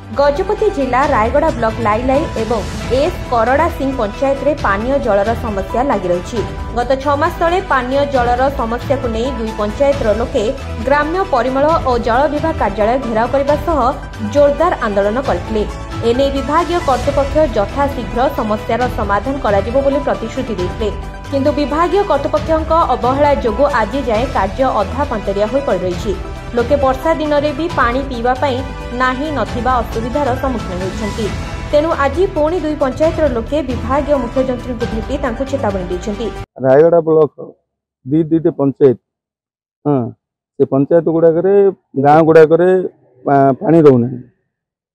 गजपति जिला रायगड़ा ब्लॉक लाइलाई एवं एस करड़ा सिंह पंचायत रे पानीय जलर समस्या लगी रही। गत 6 मास तले पानीय जलर समस्या को नहीं दुई पंचायत लोके ग्राम्य परिमल और जल विभाग कार्यालय घेराव करने सह जोरदार आंदोलन करते। एने विभागीय कर्तृपक्ष यथाशीघ्र समस्यार समाधान कराजिबो बोली प्रतिश्रुति देते, किंतु विभागीय कर्तृपक्षक अवहेला जोगु आज जाए कार्य अधा पंतरिया हो पड़ रही। लोके वर्षा दिन में भी पानी पीवा पाई नाही नथिबा असुविधार सम्मुखीन होइछन्ति। तेनु आज पुणी दुई पंचायत लोके विभागीय मुख्य जंत्री को भेटी तांको चेतावनी दैछन्ति। रायगड़ा ब्लॉक दुईटी पंचायत से पंचायत गुड़ाक गाँ गुड़ाक पानी रोना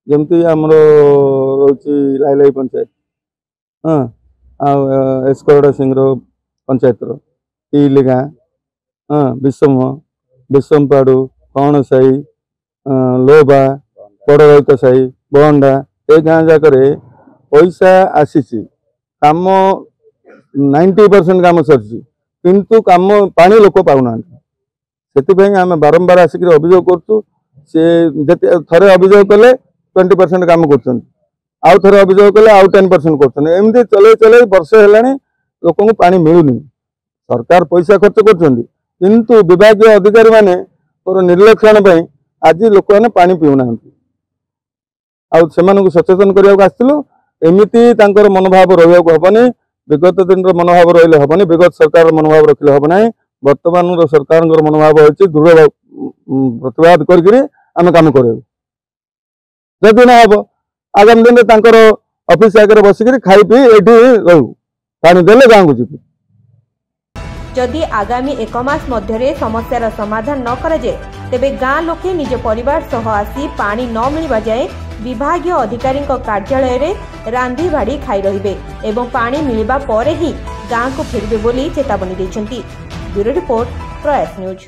जमती आमर रोची लाइलाई पंचायत एसकरड़ा सिंह पंचायत टील गाँ विषमपाड़ू कौन साई लोबा बड़रईत साई बहंडा ए गाँ जाक पैसा आसी कम 90% काम सर किंतु कम पानी लोक पाऊना से आम बारंबार आसिक अभियोग कर थे अभियोग कले 20% काम कर थे अभियोग कले आउ 10% करमती चल चल वर्ष है लोक पानी मिलूनी। सरकार पैसा खर्च कर विभागीय अधिकारी माने निर्लक्षण आज लोक मैंने पानी पीऊना से सचेतन करने आसलु। एमती मनोभाव रहा हेनी, विगत दिन मनोभाव रही हेनी, विगत सरकार मनोभाव रखिले हेना। वर्तमान सरकार मनोभाव होती दृढ़ प्रतिवाद करम कम कर जदि ना हम आगामी दिन में ऑफिस आगे बसिक खाई पी ये रहू पानी देले गाँव को जीव। जदि आगामी 1 मास मध्य समस्यार समाधान न करे तेबे गाँ लोके निज परिवार सह आसी पानी न मिलवा जाए विभागीय अधिकारी कार्यालय रे रांधी भाड़ी खाई रहिबे एवं पानी मिलवा परे ही गाँ को फेरबे बोली चेतावनी दैछन्ति। ब्यूरो रिपोर्ट प्रयास न्यूज।